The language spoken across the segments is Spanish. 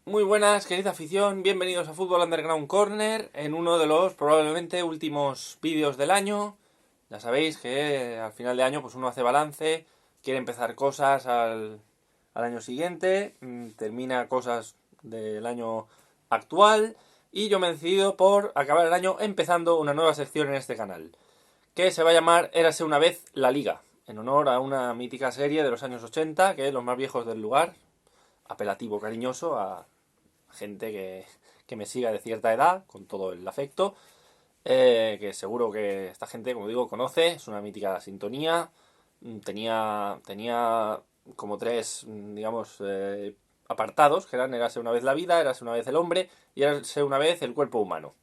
Muy buenas, querida afición, bienvenidos a Fútbol Underground Corner en uno de los probablemente últimos vídeos del año. Ya sabéis que al final de año pues uno hace balance, quiere empezar cosas al año siguiente, termina cosas del año actual y yo me he decidido por acabar el año empezando una nueva sección en este canal, que se va a llamar Érase una vez la Liga, en honor a una mítica serie de los años 80, que es los más viejos del lugar, apelativo cariñoso a gente que me siga de cierta edad, con todo el afecto, que seguro que esta gente, como digo, conoce, es una mítica sintonía. Tenía como tres, digamos, apartados, que eran Érase una vez la vida, Érase una vez el hombre y Érase una vez el cuerpo humano.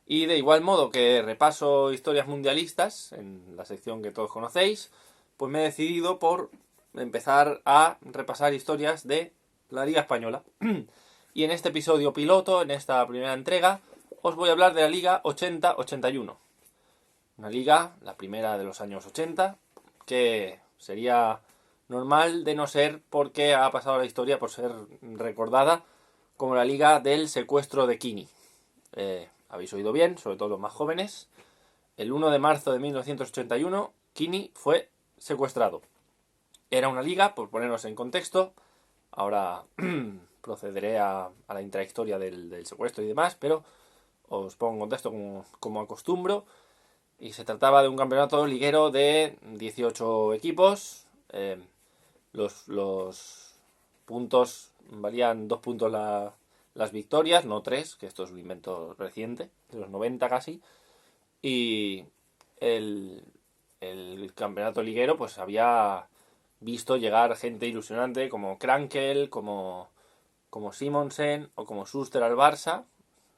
Y de igual modo que repaso historias mundialistas, en la sección que todos conocéis, pues me he decidido por empezar a repasar historias de la Liga Española. Y en este episodio piloto, en esta primera entrega, os voy a hablar de la Liga 80-81. Una liga, la primera de los años 80, que sería normal de no ser porque ha pasado la historia por ser recordada como la Liga del secuestro de Kini. Habéis oído bien, sobre todo los más jóvenes. El 1 de marzo de 1981, Kini fue secuestrado. Era una liga, por ponernos en contexto, ahora procederé a la intrahistoria del secuestro y demás, pero os pongo en contexto como acostumbro. Y se trataba de un campeonato liguero de 18 equipos. Los puntos valían 2 puntos las victorias, no 3, que esto es un invento reciente, de los 90 casi. Y el campeonato liguero pues había visto llegar gente ilusionante como Krankel, como Simonsen o como Schuster al Barça.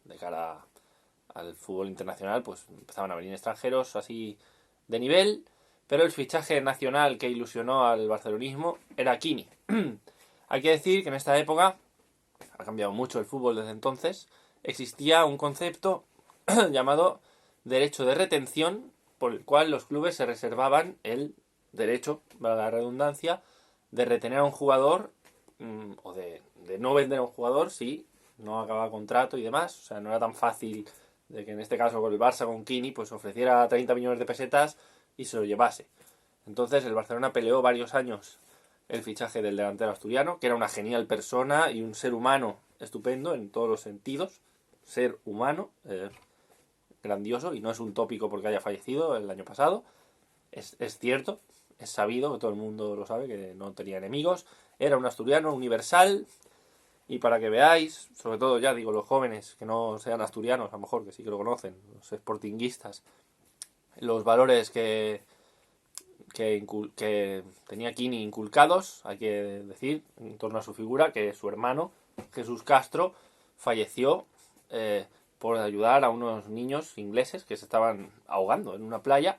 De cara al fútbol internacional pues empezaban a venir extranjeros así de nivel, pero el fichaje nacional que ilusionó al barcelonismo era Kini. Hay que decir que en esta época, ha cambiado mucho el fútbol desde entonces, existía un concepto llamado derecho de retención, por el cual los clubes se reservaban el derecho, valga la redundancia, de retener a un jugador o de no vender a un jugador si no acababa contrato y demás. O sea, no era tan fácil de que en este caso con el Barça, con Kini, pues ofreciera 30 millones de pesetas y se lo llevase. Entonces el Barcelona peleó varios años el fichaje del delantero asturiano, que era una genial persona y un ser humano estupendo en todos los sentidos. Ser humano, grandioso, y no es un tópico porque haya fallecido el año pasado. Es cierto, es sabido, que todo el mundo lo sabe, que no tenía enemigos. Era un asturiano universal. Y para que veáis, sobre todo ya digo los jóvenes que no sean asturianos, a lo mejor que sí que lo conocen, los sportinguistas, los valores que tenía Kini inculcados, hay que decir, en torno a su figura, que su hermano, Jesús Castro, falleció por ayudar a unos niños ingleses que se estaban ahogando en una playa,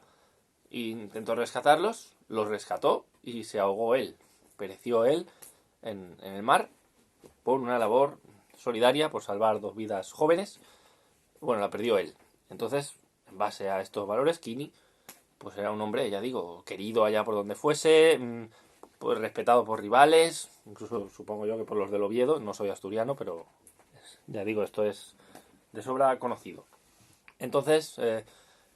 e intentó rescatarlos, los rescató y se ahogó él, pereció él en el mar por una labor solidaria por salvar 2 vidas jóvenes. Bueno, la perdió él. Entonces, en base a estos valores, Kini pues era un hombre, ya digo, querido allá por donde fuese, pues respetado por rivales, incluso supongo yo que por los del Oviedo. No soy asturiano, pero ya digo, esto es de sobra conocido. Entonces,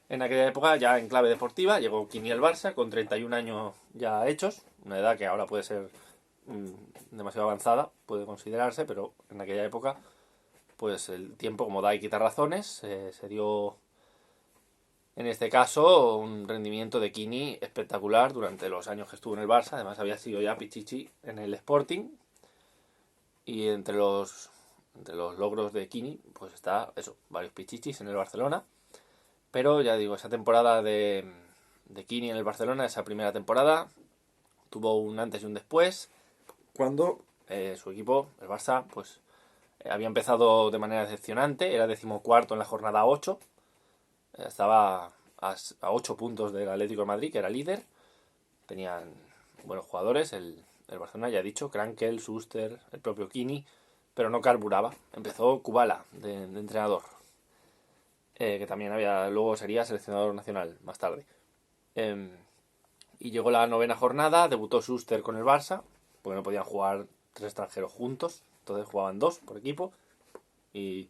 en aquella época, ya en clave deportiva, llegó Kini al Barça con 31 años ya hechos, una edad que ahora puede ser demasiado avanzada, puede considerarse, pero en aquella época pues el tiempo, como da y quita razones, se dio en este caso un rendimiento de Kini espectacular durante los años que estuvo en el Barça. Además había sido ya pichichi en el Sporting, y entre los logros de Kini pues está eso, varios pichichis en el Barcelona. Pero ya digo, esa temporada de Kini en el Barcelona, esa primera temporada, tuvo un antes y un después, cuando su equipo, el Barça, pues había empezado de manera decepcionante, era 14º en la jornada 8, estaba a 8 puntos del Atlético de Madrid, que era líder, tenían buenos jugadores, el Barcelona, ya he dicho, Krankel, Schuster, el propio Kini, pero no carburaba. Empezó Kubala de entrenador, que también luego sería seleccionador nacional más tarde. Y llegó la 9ª jornada, debutó Schuster con el Barça, porque no podían jugar 3 extranjeros juntos, entonces jugaban 2 por equipo, y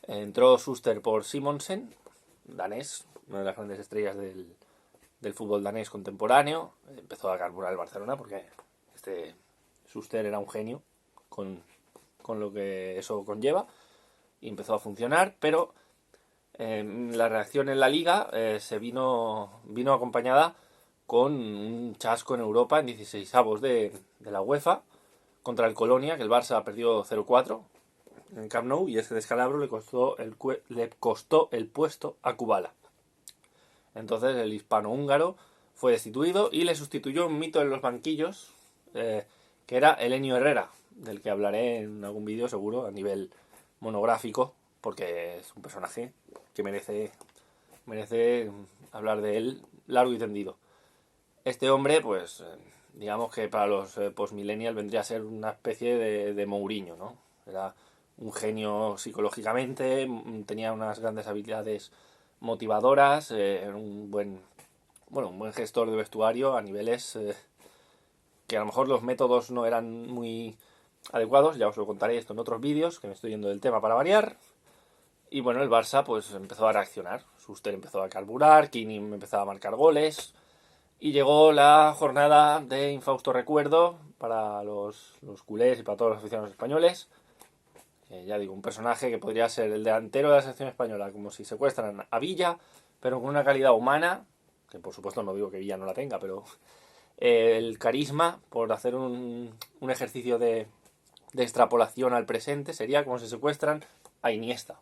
entró Schuster por Simonsen, danés, una de las grandes estrellas del fútbol danés contemporáneo. Empezó a carburar el Barcelona porque este Schuster era un genio con lo que eso conlleva, y empezó a funcionar, pero la reacción en la Liga se vino acompañada con un chasco en Europa en 16avos de la UEFA contra el Colonia, que el Barça perdió 0-4 en Camp Nou, y ese descalabro le costó el puesto a Kubala. Entonces el hispano-húngaro fue destituido y le sustituyó un mito en los banquillos, que era Elenio Herrera, del que hablaré en algún vídeo seguro a nivel monográfico, porque es un personaje que merece hablar de él largo y tendido. Este hombre, pues, digamos que para los postmillennials vendría a ser una especie de Mourinho, ¿no? Era un genio psicológicamente, tenía unas grandes habilidades motivadoras, era un buen gestor de vestuario a niveles que a lo mejor los métodos no eran muy adecuados. Ya os lo contaré esto en otros vídeos, que me estoy yendo del tema para variar. Y bueno, el Barça pues empezó a reaccionar. Schuster empezó a carburar, Kini empezaba a marcar goles, y llegó la jornada de infausto recuerdo para los culés y para todos los aficionados españoles. Ya digo, un personaje que podría ser el delantero de la selección española, como si secuestran a Villa, pero con una calidad humana, que por supuesto no digo que Villa no la tenga, pero el carisma, por hacer un ejercicio de extrapolación al presente, sería como si secuestran a Iniesta.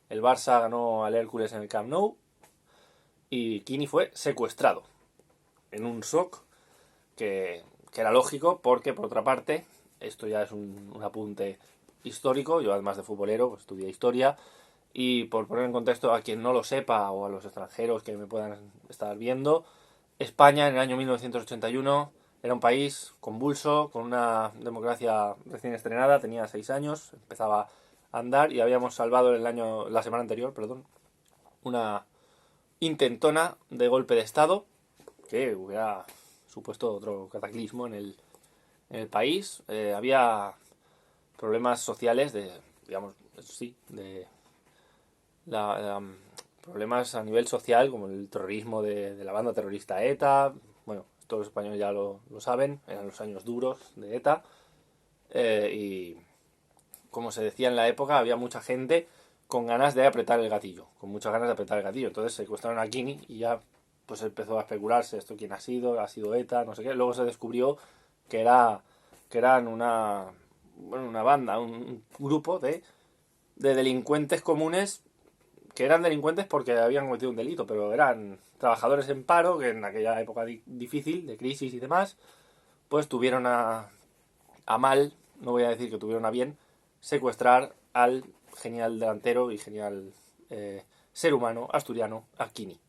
El Barça ganó al Hércules en el Camp Nou y Kini fue secuestrado en un shock que era lógico, porque por otra parte, esto ya es un apunte histórico, yo además de futbolero pues, estudié historia, y por poner en contexto a quien no lo sepa o a los extranjeros que me puedan estar viendo, España en el año 1981 era un país convulso, con una democracia recién estrenada, tenía 6 años, empezaba a andar, y habíamos salvado la semana anterior, una intentona de golpe de Estado que hubiera supuesto otro cataclismo en el país. Había problemas sociales problemas a nivel social, como el terrorismo de la banda terrorista ETA. Bueno, todos los españoles ya lo saben, eran los años duros de ETA, y como se decía en la época, había mucha gente con ganas de apretar el gatillo, entonces secuestraron a Kini y ya pues empezó a especularse esto, quién ha sido ETA, no sé qué. Luego se descubrió que eran una banda, un grupo de delincuentes comunes, que eran delincuentes porque habían cometido un delito, pero eran trabajadores en paro, que en aquella época difícil, de crisis y demás, pues tuvieron a mal, no voy a decir que tuvieron a bien, secuestrar al genial delantero y genial ser humano asturiano, a Kini.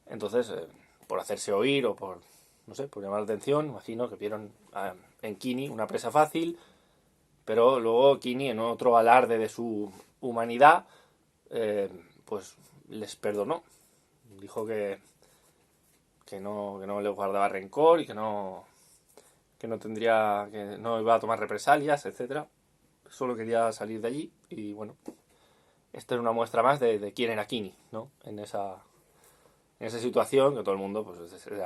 Entonces, por hacerse oír o por llamar la atención, imagino que vieron en Kini una presa fácil, pero luego Kini, en otro alarde de su humanidad, pues les perdonó. Dijo que no le guardaba rencor y que no iba a tomar represalias, etcétera. Solo quería salir de allí, y bueno, esta es una muestra más de quién era Kini, ¿no? En esa situación, que todo el mundo pues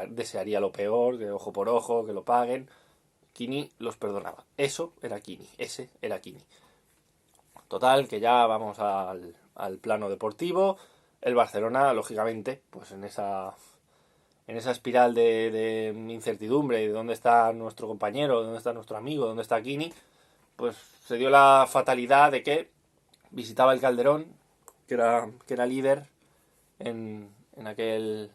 desearía lo peor, que ojo por ojo, que lo paguen. Kini los perdonaba. Ese era Kini. Total, que ya vamos al plano deportivo. El Barcelona, lógicamente, pues en esa espiral de incertidumbre de dónde está nuestro compañero, dónde está nuestro amigo, dónde está Kini, pues se dio la fatalidad de que visitaba el Calderón, que era líder en aquel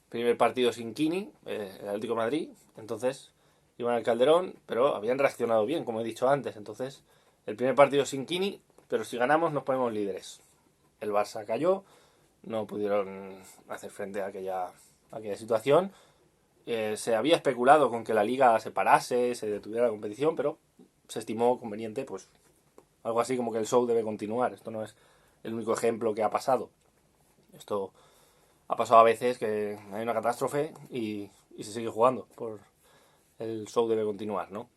primer partido sin Kini, el Atlético de Madrid. Entonces iban al Calderón, pero habían reaccionado bien, como he dicho antes. Entonces, el primer partido sin Kini, pero si ganamos nos ponemos líderes. El Barça cayó, no pudieron hacer frente a aquella situación. Se había especulado con que la Liga se parase, se detuviera la competición, pero se estimó conveniente, pues algo así como que el show debe continuar. Esto no es el único ejemplo que ha pasado. Esto ha pasado a veces, que hay una catástrofe y se sigue jugando. El show debe continuar, ¿no?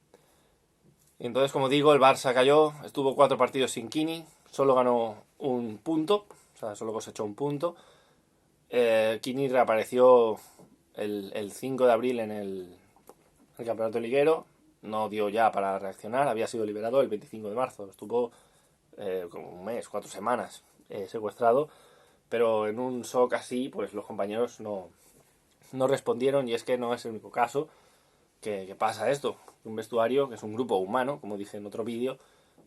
Y entonces, como digo, el Barça cayó, estuvo 4 partidos sin Kini, solo ganó un punto, o sea, solo cosechó un punto. Kini reapareció el 5 de abril en el campeonato liguero, no dio ya para reaccionar, había sido liberado el 25 de marzo, estuvo como un mes, 4 semanas secuestrado, pero en un shock así, pues los compañeros no respondieron, y es que no es el único caso que pasa esto. Un vestuario, que es un grupo humano, como dije en otro vídeo,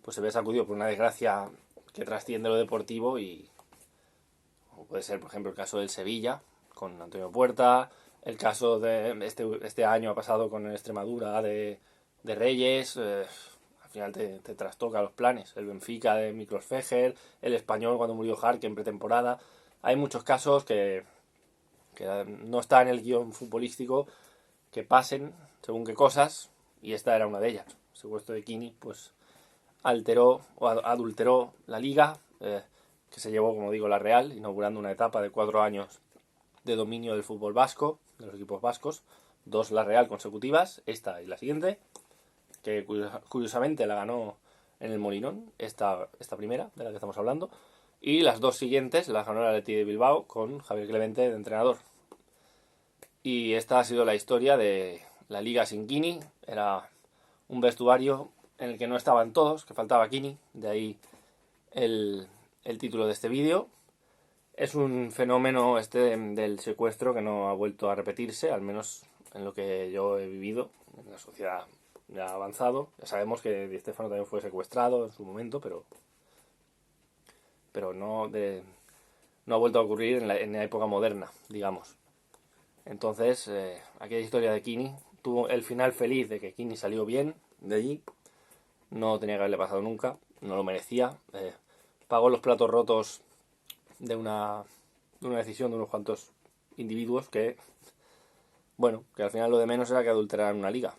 pues se ve sacudido por una desgracia que trasciende lo deportivo, y puede ser, por ejemplo, el caso del Sevilla, con Antonio Puerta, el caso de este año ha pasado con el Extremadura de Reyes, al final te trastoca los planes. El Benfica de Miklos Fejer, el Español cuando murió Jarque en pretemporada. Hay muchos casos que no está en el guión futbolístico, que pasen según qué cosas, y esta era una de ellas. El secuestro de Kini pues alteró o adulteró la liga, que se llevó, como digo, la Real, inaugurando una etapa de 4 años de dominio del fútbol vasco, de los equipos vascos, 2 la Real consecutivas, esta y la siguiente, que curiosamente la ganó en el Molinón, esta primera de la que estamos hablando, y las 2 siguientes las ganó el Athletic de Bilbao con Javier Clemente de entrenador. Y esta ha sido la historia de la liga sin Kini. Era un vestuario en el que no estaban todos, que faltaba Kini, de ahí el título de este vídeo. Es un fenómeno este del secuestro que no ha vuelto a repetirse, al menos en lo que yo he vivido en la sociedad ya avanzado. Ya sabemos que Di Stéfano también fue secuestrado en su momento, pero no ha vuelto a ocurrir en la época moderna, digamos. Entonces, aquella historia de Kini tuvo el final feliz de que Kini salió bien de allí. No tenía que haberle pasado nunca, no lo merecía. Pagó los platos rotos de una decisión de unos cuantos individuos que, bueno, que al final lo de menos era que adulteraran una liga.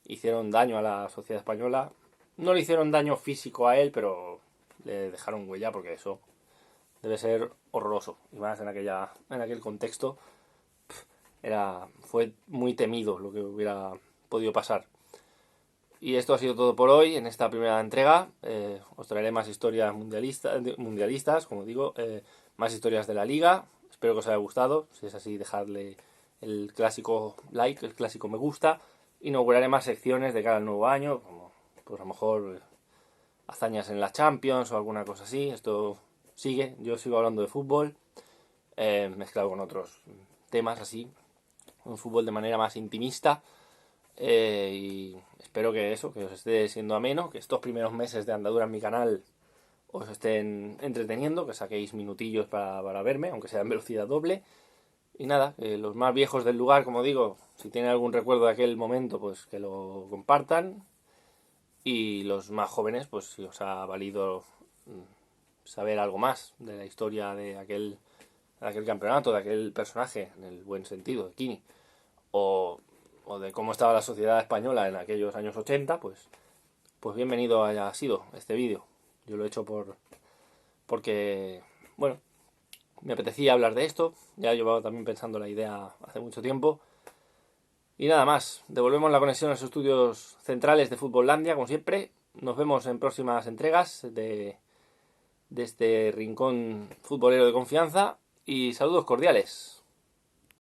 Hicieron daño a la sociedad española. No le hicieron daño físico a él, pero le dejaron huella, porque eso debe ser horroroso. Y más en aquel contexto. Fue muy temido lo que hubiera podido pasar. Y esto ha sido todo por hoy en esta primera entrega. Os traeré más historias mundialistas, como digo, más historias de la liga. Espero que os haya gustado. Si es así, dejadle el clásico like, el clásico me gusta. Inauguraré más secciones de cara al nuevo año, como pues a lo mejor hazañas en la Champions o alguna cosa así. Esto sigue, yo sigo hablando de fútbol, mezclado con otros temas así, un fútbol de manera más intimista, y espero que os esté siendo ameno, que estos primeros meses de andadura en mi canal os estén entreteniendo, que saquéis minutillos para verme, aunque sea en velocidad doble. Y nada, los más viejos del lugar, como digo, si tienen algún recuerdo de aquel momento, pues que lo compartan. Y los más jóvenes, pues si os ha valido saber algo más de la historia de aquel campeonato, de aquel personaje, en el buen sentido, de Kini, o de cómo estaba la sociedad española en aquellos años 80, pues bienvenido haya sido este vídeo. Yo lo he hecho porque, bueno, me apetecía hablar de esto. Ya llevaba también pensando la idea hace mucho tiempo. Y nada más, devolvemos la conexión a los estudios centrales de Futbollandia, como siempre. Nos vemos en próximas entregas de este rincón futbolero de confianza. Y saludos cordiales.